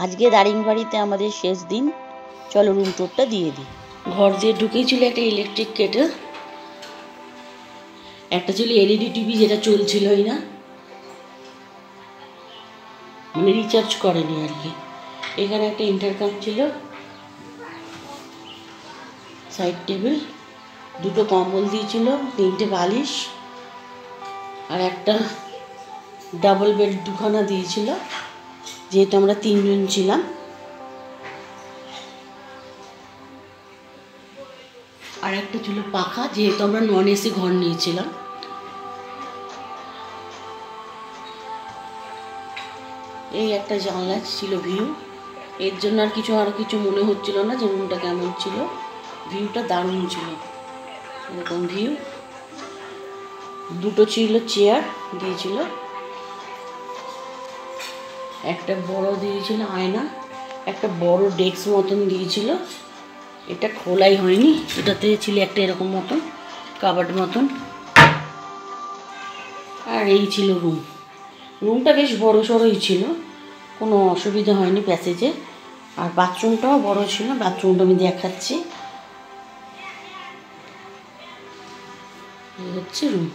আজকে দারিংবাড়িতে আমাদের শেষ দিন। চলো রুম টুরটা দিয়ে দিই। ঘর দিয়ে ঢুকেই ছিল একটা ইলেকট্রিক কেটেল, একটা ছিল এলইডি টিভি যেটা চলছিলই না, মানে রিচার্জ করেনি আর কি। এখানে একটা ইন্টারকম ছিল, সাইড টেবিল, দুটো কম্বল দিয়েছিল, 3টে বালিশ আর একটা ডাবল বেড দুখানা দিয়েছিল, যেহেতু আমরা 3জন ছিলাম। আর একটা ছিল পাখা, যেহেতু আমরা নন এসি ঘর নিয়েছিলাম। এই একটা জানলা ছিল ভিউ, এর জন্য আর কিছু মনে হচ্ছিল না যে রুমটা কেমন ছিল। ভিউটা দারুণ ছিল, এরকম ভিউ। দুটো ছিল চেয়ার দিয়েছিল, একটা বড় দিয়েছিল আয়না, একটা বড় ডেস্ক মতন দিয়েছিল, এটা খোলাই হয়নি। এটাতে ছিল একটা এরকম মতন কাবার্ড মতন। আর এই ছিল রুমটা বেশ বড় সড়োই ছিল, কোনো অসুবিধা হয়নি প্যাসেজে। আর বাথরুমটাও বড় ছিল, বাথরুমটা আমি দেখাচ্ছি। এই হচ্ছে রুম।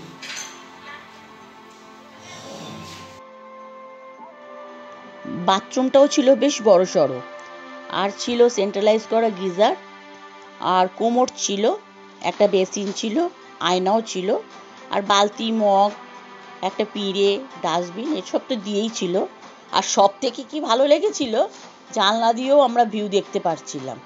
বাথরুমটাও ছিল বেশ বড় সড়ো, আর ছিল সেন্ট্রালাইজ করা গিজার, আর কোমোড ছিল, একটা বেসিন ছিল, আয়নাও ছিল, আর বালতি, মগ, একটা পিঁড়ে, ডাস্টবিন, এসব তো দিয়েই ছিল। আর সব থেকে কি ভালো লেগেছিল, জানলা দিয়েও আমরা ভিউ দেখতে পারছিলাম।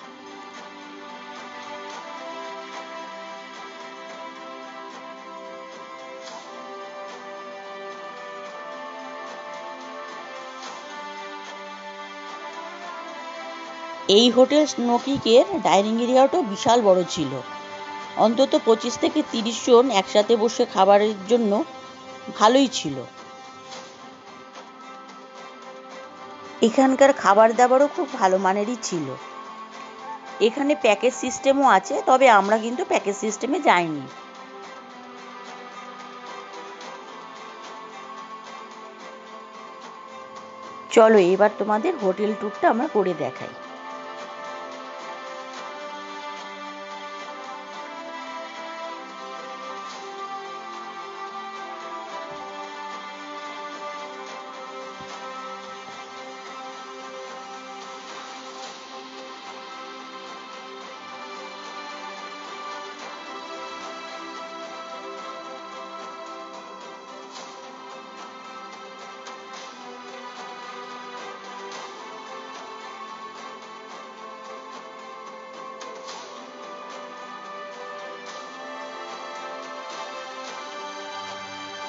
এই হোটেল স্নোকিকের ডাইনিং এরিয়াটাও বিশাল বড় ছিল, অন্তত 25 থেকে 30 জন একসাথে বসে খাবারের জন্য ভালোই ছিল। এখানকার খাবার দাবারও খুব ভালো মানেরই ছিল। এখানে প্যাকেজ সিস্টেমও আছে, তবে আমরা কিন্তু প্যাকেজ সিস্টেমে যাইনি। চলো এবার তোমাদের হোটেল ট্যুরটা আমরা করে দেখাই।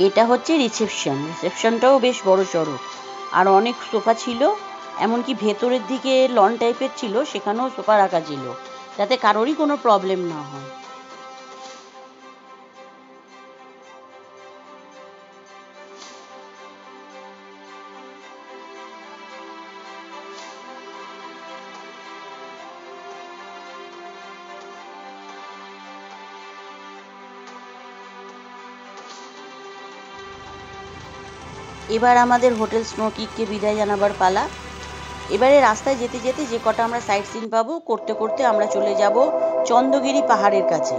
এটা হচ্ছে রিসেপশনটাও বেশ বড় সড়ো, আর অনেক সোফা ছিল, এমনকি ভেতরের দিকে লন টাইপের ছিল, সেখানেও সোফা রাখা ছিল, যাতে কারোরই কোনো প্রবলেম না হয়। এবার আমাদের হোটেল স্নোকিককে বিদায় জানাবার পালা। এবারে রাস্তায় যেতে যেতে যে কটা আমরা সাইট সিন পাবো করতে করতে আমরা চলে যাব চন্দ্রগিরি পাহাড়ের কাছে।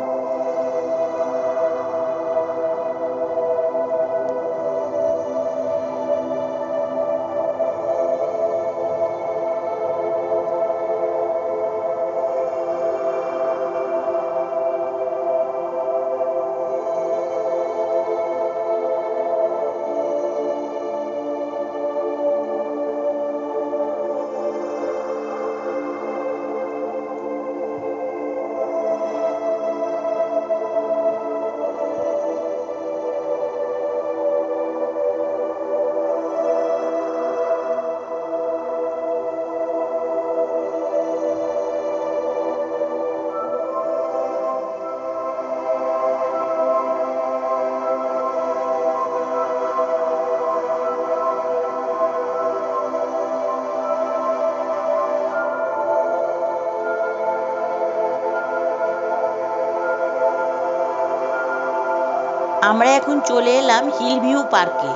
আমরা এখন চলে এলাম হিল ভিউ পার্কে।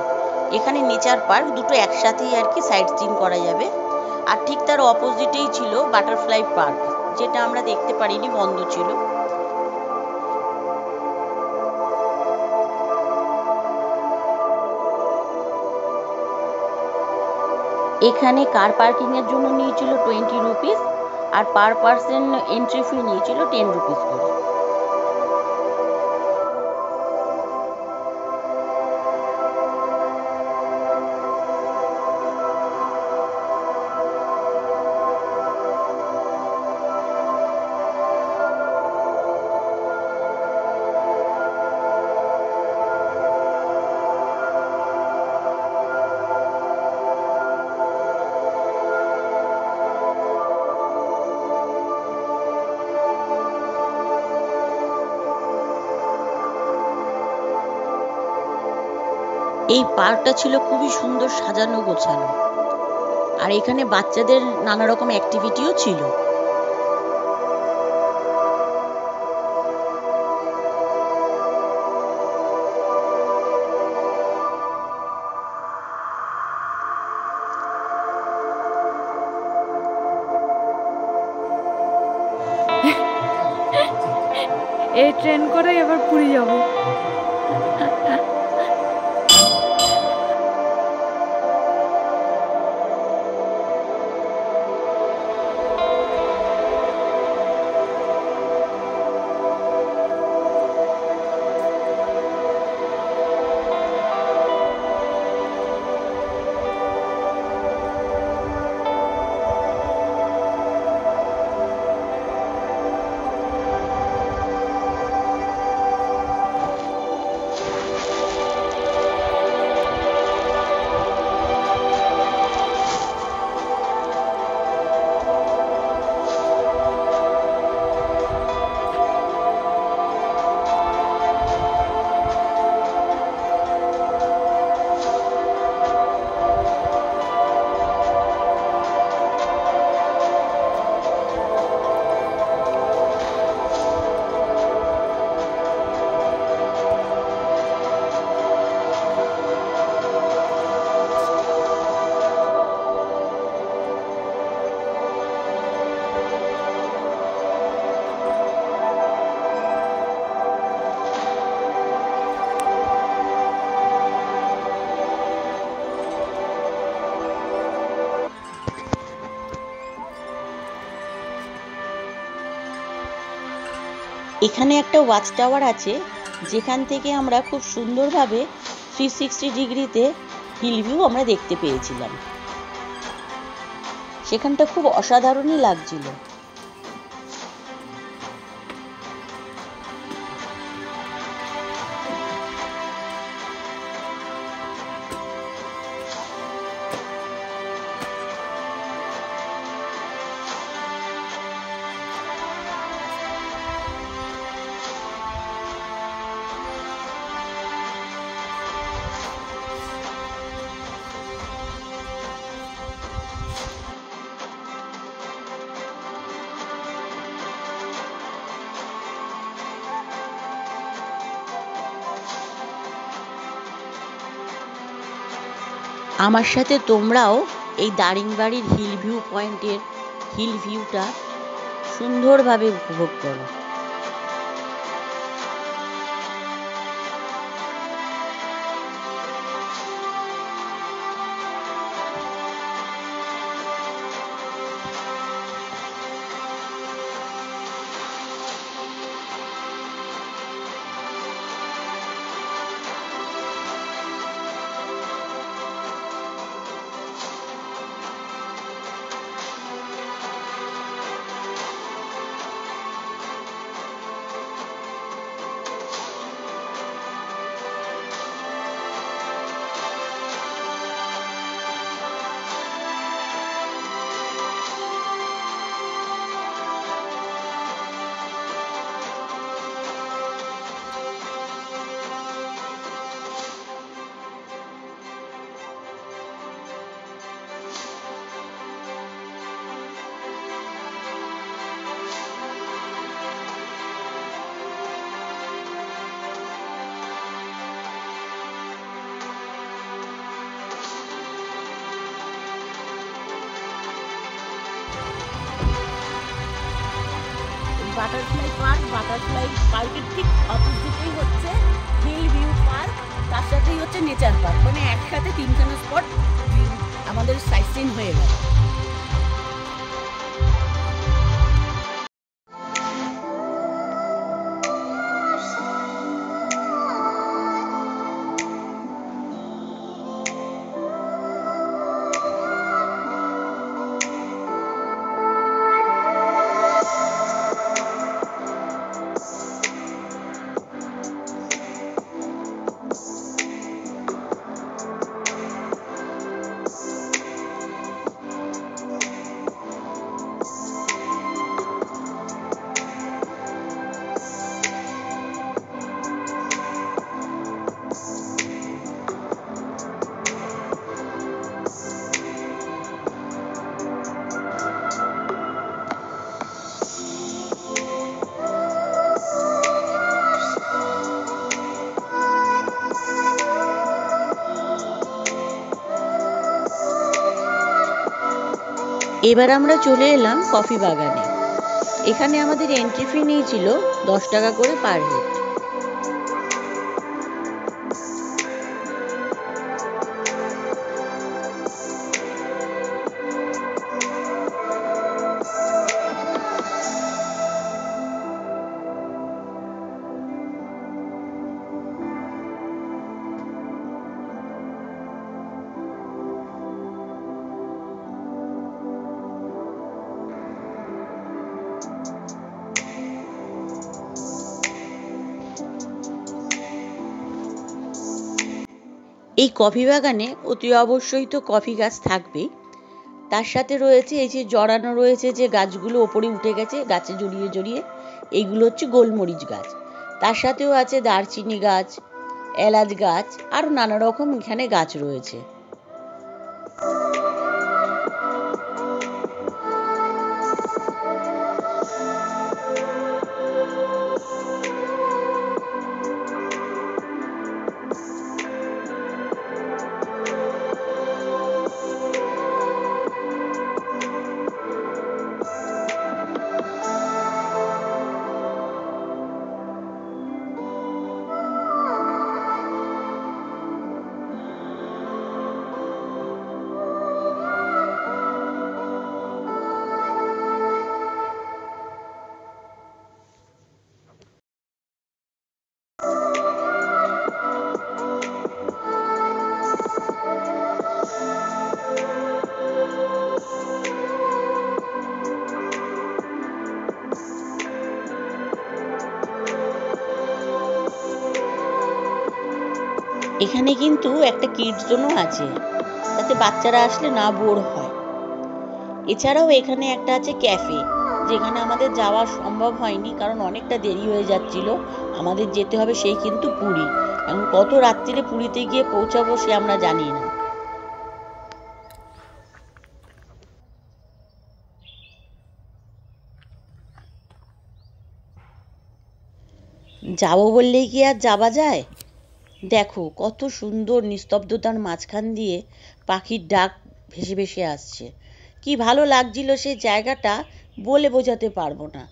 এখানে নেচার পার্ক দুটো একসাথেই আর কি সাইট সিন করা যাবে। আর ঠিক তার অপোজিটেই ছিল বাটারফ্লাই পার্ক, যেটা আমরা দেখতে পারিনি, বন্ধ ছিল। এখানে কার পার্কিং এর জন্য নিয়েছিল 20 রুপিস, আর পার পার্সন এন্ট্রি ফি নিয়েছিল 10 রুপিস করে। এই পার্কটা ছিল খুবই সুন্দর সাজানো গোছানো, আর এখানে বাচ্চাদের নানা রকম অ্যাক্টিভিটিও ছিল। এই ট্রেন করে এবার পুরী যাব। এখানে একটা ওয়াচ টাওয়ার আছে, যেখান থেকে আমরা খুব সুন্দরভাবে 360 ডিগ্রিতে হিল ভিউ আমরা দেখতে পেয়েছিলাম। সেখানটা খুব অসাধারণই লাগছিল। আমার সাথে তোমরাও এই দারিংবাড়ির হিল ভিউ পয়েন্টের হিল ভিউটা সুন্দরভাবে উপভোগ করো। বাটারফ্লাই পার্কের ঠিক অপোজিটেই হচ্ছে হিল ভিউ পার্ক, তার সাথেই হচ্ছে নেচার পার্ক, মানে একসাথে তিনখানা স্পট আমাদের সাইট সিন হয়ে গেল। এবার আমরা চলে এলাম কফি বাগানে। এখানে আমাদের এন্ট্রি ফি নিয়েছিল 10 টাকা করে পার হেড। এই কফি বাগানে অতি অবশ্যই তো কফি গাছ থাকবেই, তার সাথে রয়েছে এই যে জড়ানো রয়েছে যে গাছগুলো ওপরে উঠে গেছে গাছে জড়িয়ে জড়িয়ে, এইগুলো হচ্ছে গোলমরিচ গাছ। তার সাথেও আছে দারচিনি গাছ, এলাচ গাছ, আরও নানা রকম এখানে গাছ রয়েছে। এখানে কিন্তু একটা কিডস জোনও আছে, যাতে বাচ্চারা আসলে না বোর হয়। এছাড়াও এখানে একটা আছে ক্যাফে, যেখানে আমাদের যাওয়া সম্ভব হয়নি কারণ অনেকটা দেরি হয়ে যাচ্ছিল। আমাদের যেতে হবে সেই কিন্তু পুরী। এখন কত রাত্রিরে পুরীতে গিয়ে পৌঁছাবো সে আমরা জানি না। যাবো বললেই কি আর যাওয়া যায়? দেখো কত সুন্দর নিস্তব্ধতার মাঝখান দিয়ে পাখির ডাক ভেসে ভেসে আসছে। কি ভালো লাগছিল সেই জায়গাটা, বলে বোঝাতে পারবো না।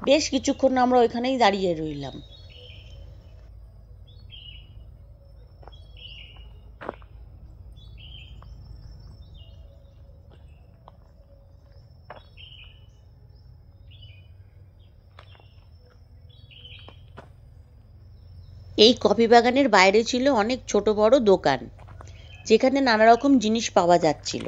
বেশ কিছুক্ষণ আমরা ওইখানেই দাঁড়িয়ে রইলাম। এই কফি বাগানের বাইরে ছিল অনেক ছোট বড় দোকান, যেখানে নানা রকম জিনিস পাওয়া যাচ্ছিল।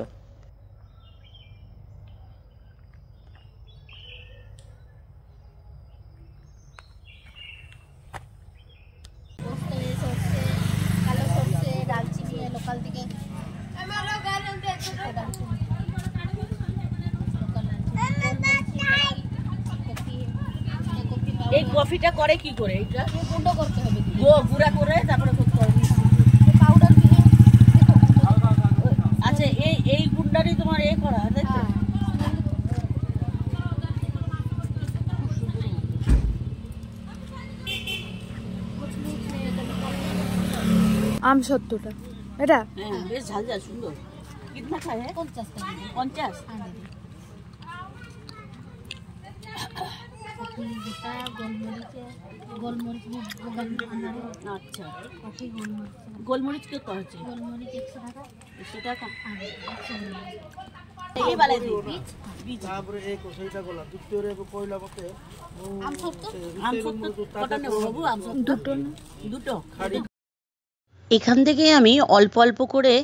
এই কফিটা করে কি করে? এটা গুঁড়ো করতে হবে, গুঁড়া করে তারপরে করতে হবে পাউডার দিয়ে। আচ্ছা, এই গুঁড়াটাই তোমার এই করা, তাই তো? আমসত্ত্বটা এটা বেশ ঝাল ঝাল সুন্দর। কিতনা খায়? 50 টাকা। 50? কাঠি গোটা গোলমরিচ আচ্ছা, কাঠি গোলমরিচ গোলমরিচ কে করেছে? গোলমরিচ 100 টাকা 100 টাকা। আর 100 টাকা এই বালাই বীজ তারপরে এই কোসাইটা গোলা দুটোরে কইলা মতে আমসত্ব কটা নেব বাবু? আমসত্ব দুটো। এখান থেকে আমি অল্প অল্প করে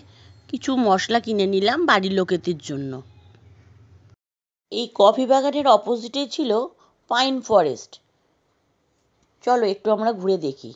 কিছু মশলা কিনে নিলাম বাড়ির লোকেদের জন্য। এই কফি বাগানের অপোজিটেই ছিল পাইন ফরেস্ট। চলো একটু আমরা ঘুরে দেখি।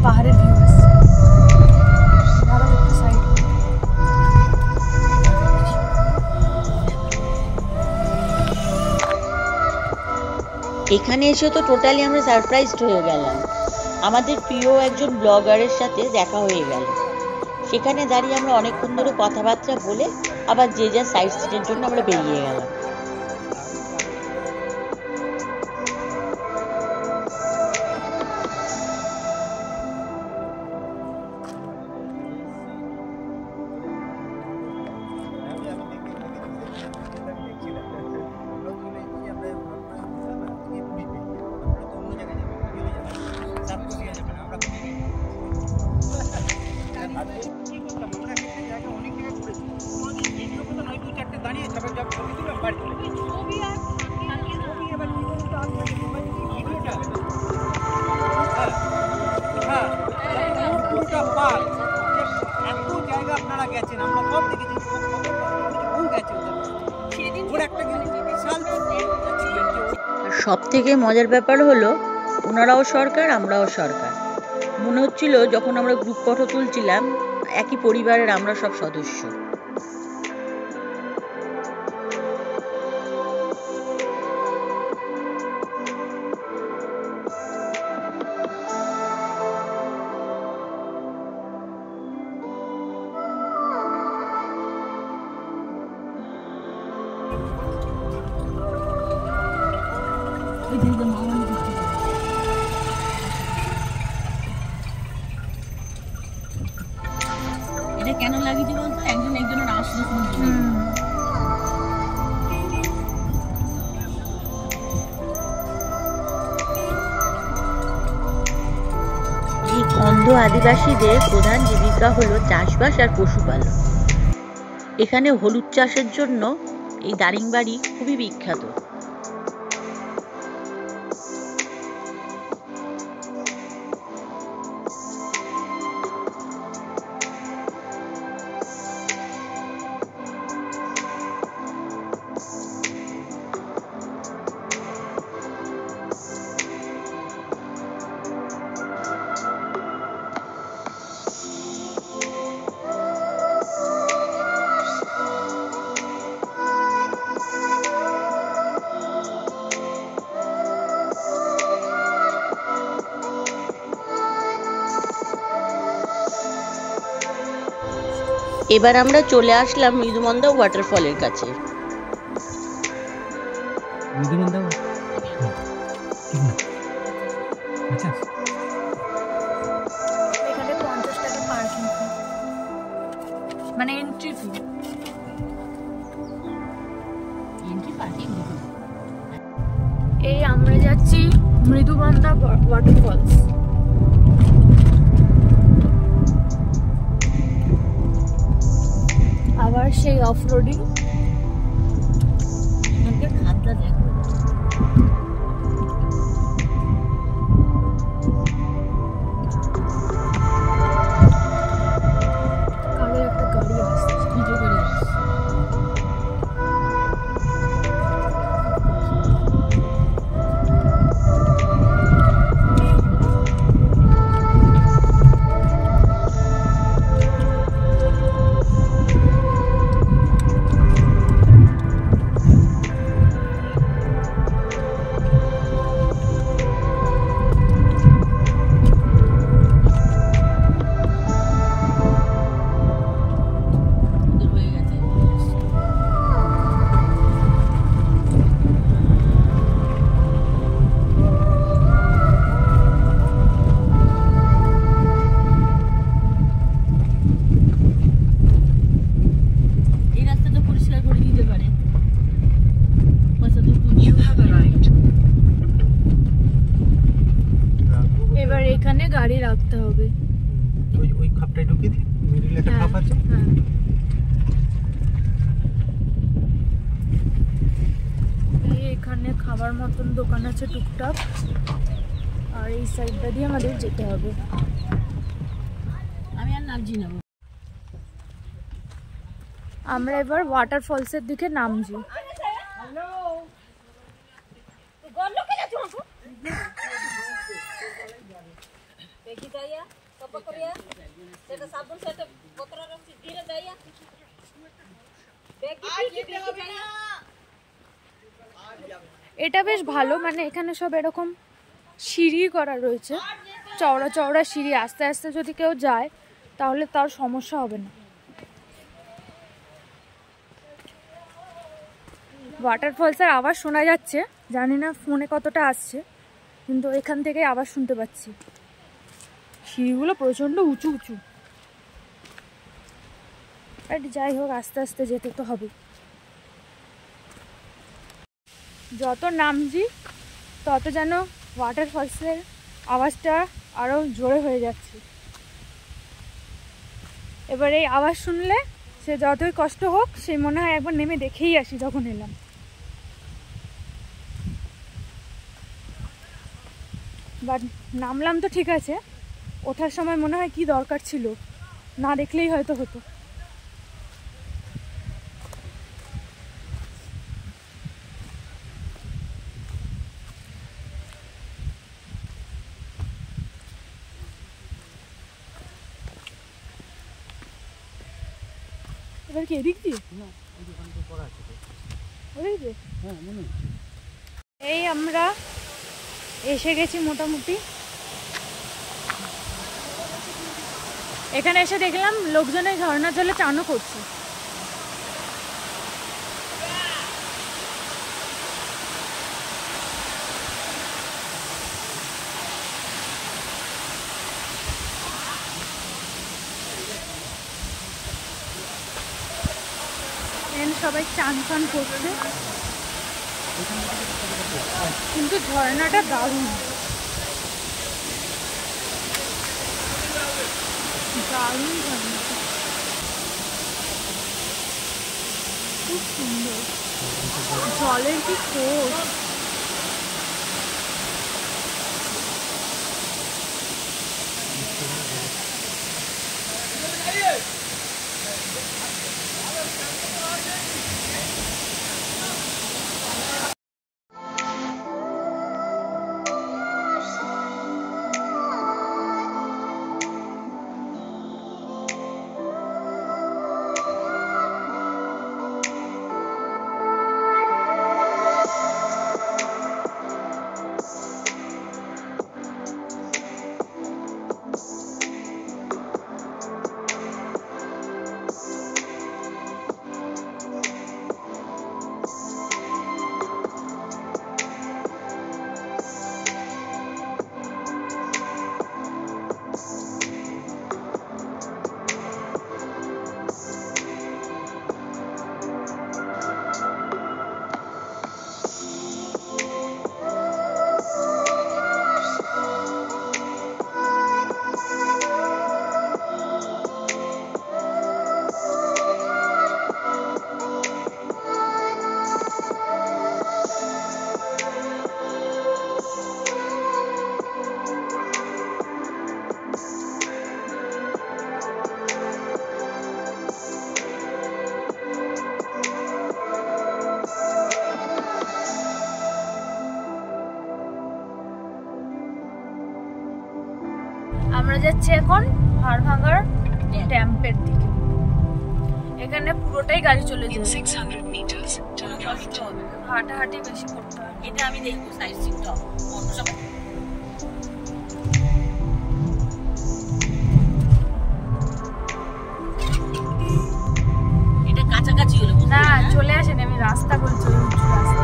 পাহাড়ের ভিউ এখানে এসে তো টোটালি আমরা সারপ্রাইজড হয়ে গেলাম। আমাদের প্রিয় একজন ব্লগারের সাথে দেখা হয়ে গেল। সেখানে দাঁড়িয়ে আমরা অনেকক্ষণ ধরে কথাবার্তা বলে আবার যে যা সাইট সিনের জন্য আমরা বেরিয়ে গেলাম। সব থেকে মজার ব্যাপার হলো ওনারাও সরকার আমরাও সরকার। মনে হচ্ছিল যখন আমরা গ্রুপ ফটো তুলছিলাম একই পরিবারের আমরা সব সদস্য। এটা কেন লাগিয়েছি বলতো? একজন একজনের আসলে এই অন্ধ আদিবাসীদের প্রধান জীবিকা হলো চাষবাস আর পশুপালন। এখানে হলুদ চাষের জন্য এই দারিংবাড়ি খুবই বিখ্যাত। এবার আমরা চলে আসলাম মৃদুমন্দা ওয়াটারফলের কাছে। এখানে 50 টাকা পার্কিং ফি, মানে এন্ট্রি ফি। এই আমরা যাচ্ছি মৃদুমন্দা ওয়াটারফলস। সেই অফ রোডিং। এখানকার খাতটা দেখো, কালো একটা গাড়ি আসছে। পুজো করে আসছে। সুন্দর হয়ে গেছে। এই রাস্তাটা পরিষ্কার করে দিতে পারে। পয়সা তো এবার এখানে গাড়ি রাখতে হবে। ওই খাপটায় ঢুকিয়ে দিই, মিডিলে একটা খাপ আছে। হ্যাঁ। এই এখানে খাবার মতন দোকান আছে টুকটাক, আর এই সাইডটা দিয়ে আমাদের যেতে হবে। আমি আর নামছি না। আমরা এবার ওয়াটারফলসের দিকে নামছি। এটা বেশ ভালো, মানে এখানে সব এরকম সিঁড়ি করা রয়েছে, চওড়া চওড়া সিঁড়ি। আস্তে আস্তে যদি কেউ যায় তাহলে তার সমস্যা হবে না। ওয়াটারফলসের আওয়াজ শোনা যাচ্ছে, জানি না ফোনে কতটা আসছে, কিন্তু এখান থেকে আওয়াজ শুনতে পাচ্ছি। সিঁড়িগুলো প্রচণ্ড উঁচু উঁচু। আর যাই হোক, আস্তে আস্তে যেতে তো হবে। যত নামছি তত যেন ওয়াটারফলসের আওয়াজটা আরও জোরে হয়ে যাচ্ছে। এবার এই আওয়াজ শুনলে সে যতই কষ্ট হোক, সে মনে হয় একবার নেমে দেখেই আসি। যখন এলাম বাট নামলাম তো ঠিক আছে, ওঠার সময় মনে হয় কি দরকার ছিল, না দেখলেই হয়তো হতো। এবার কি এদিক দিয়ে? ওদিক দিয়ে? এই আমরা এসে গেছি মোটামুটি। এখানে এসে দেখলাম লোকজন এই ঝর্ণার জলে চানও করছে। সবাই চান চান করছে, কিন্তু ঝর্ণাটা দারুণ দারুণ ঝর্ণা, খুব সুন্দর। জলের কি ফোর্স! আমরা যাচ্ছি এখন হাড়ভাঙ্গার ড্যাম্পের দিকে। এখানে পুরোটাই গাড়ি চলে যায়, হাঁটাহাঁটি বেশি করতে হয়। এটা আমি দেখবো সাইড সিনটা অন্য সময়। এটা কাছাকাছি হলো না চলে আসেনি, আমি রাস্তা বলছি, ওই উঁচু রাস্তা।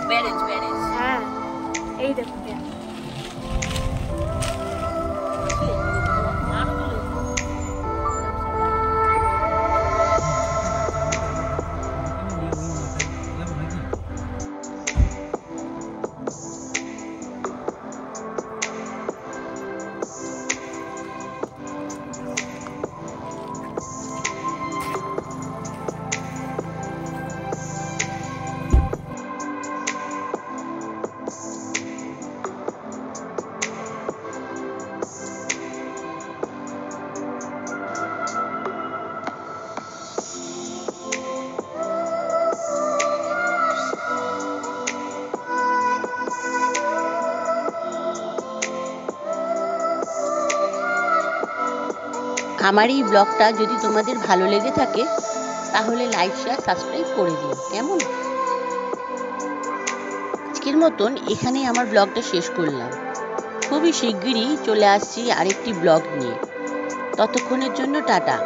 Barrage barrage. হ্যাঁ এই দেখুন ড্যাম। আমার এই ব্লগটা যদি তোমাদের ভালো লেগে থাকে তাহলে লাইক শেয়ার সাবস্ক্রাইব করে দিও, কেমন? আজকের মতন এখানেই আমার ব্লগটা শেষ করলাম। খুবই শিগগিরই চলে আসছি আরেকটি ব্লগ নিয়ে। ততক্ষণের জন্য টাটা।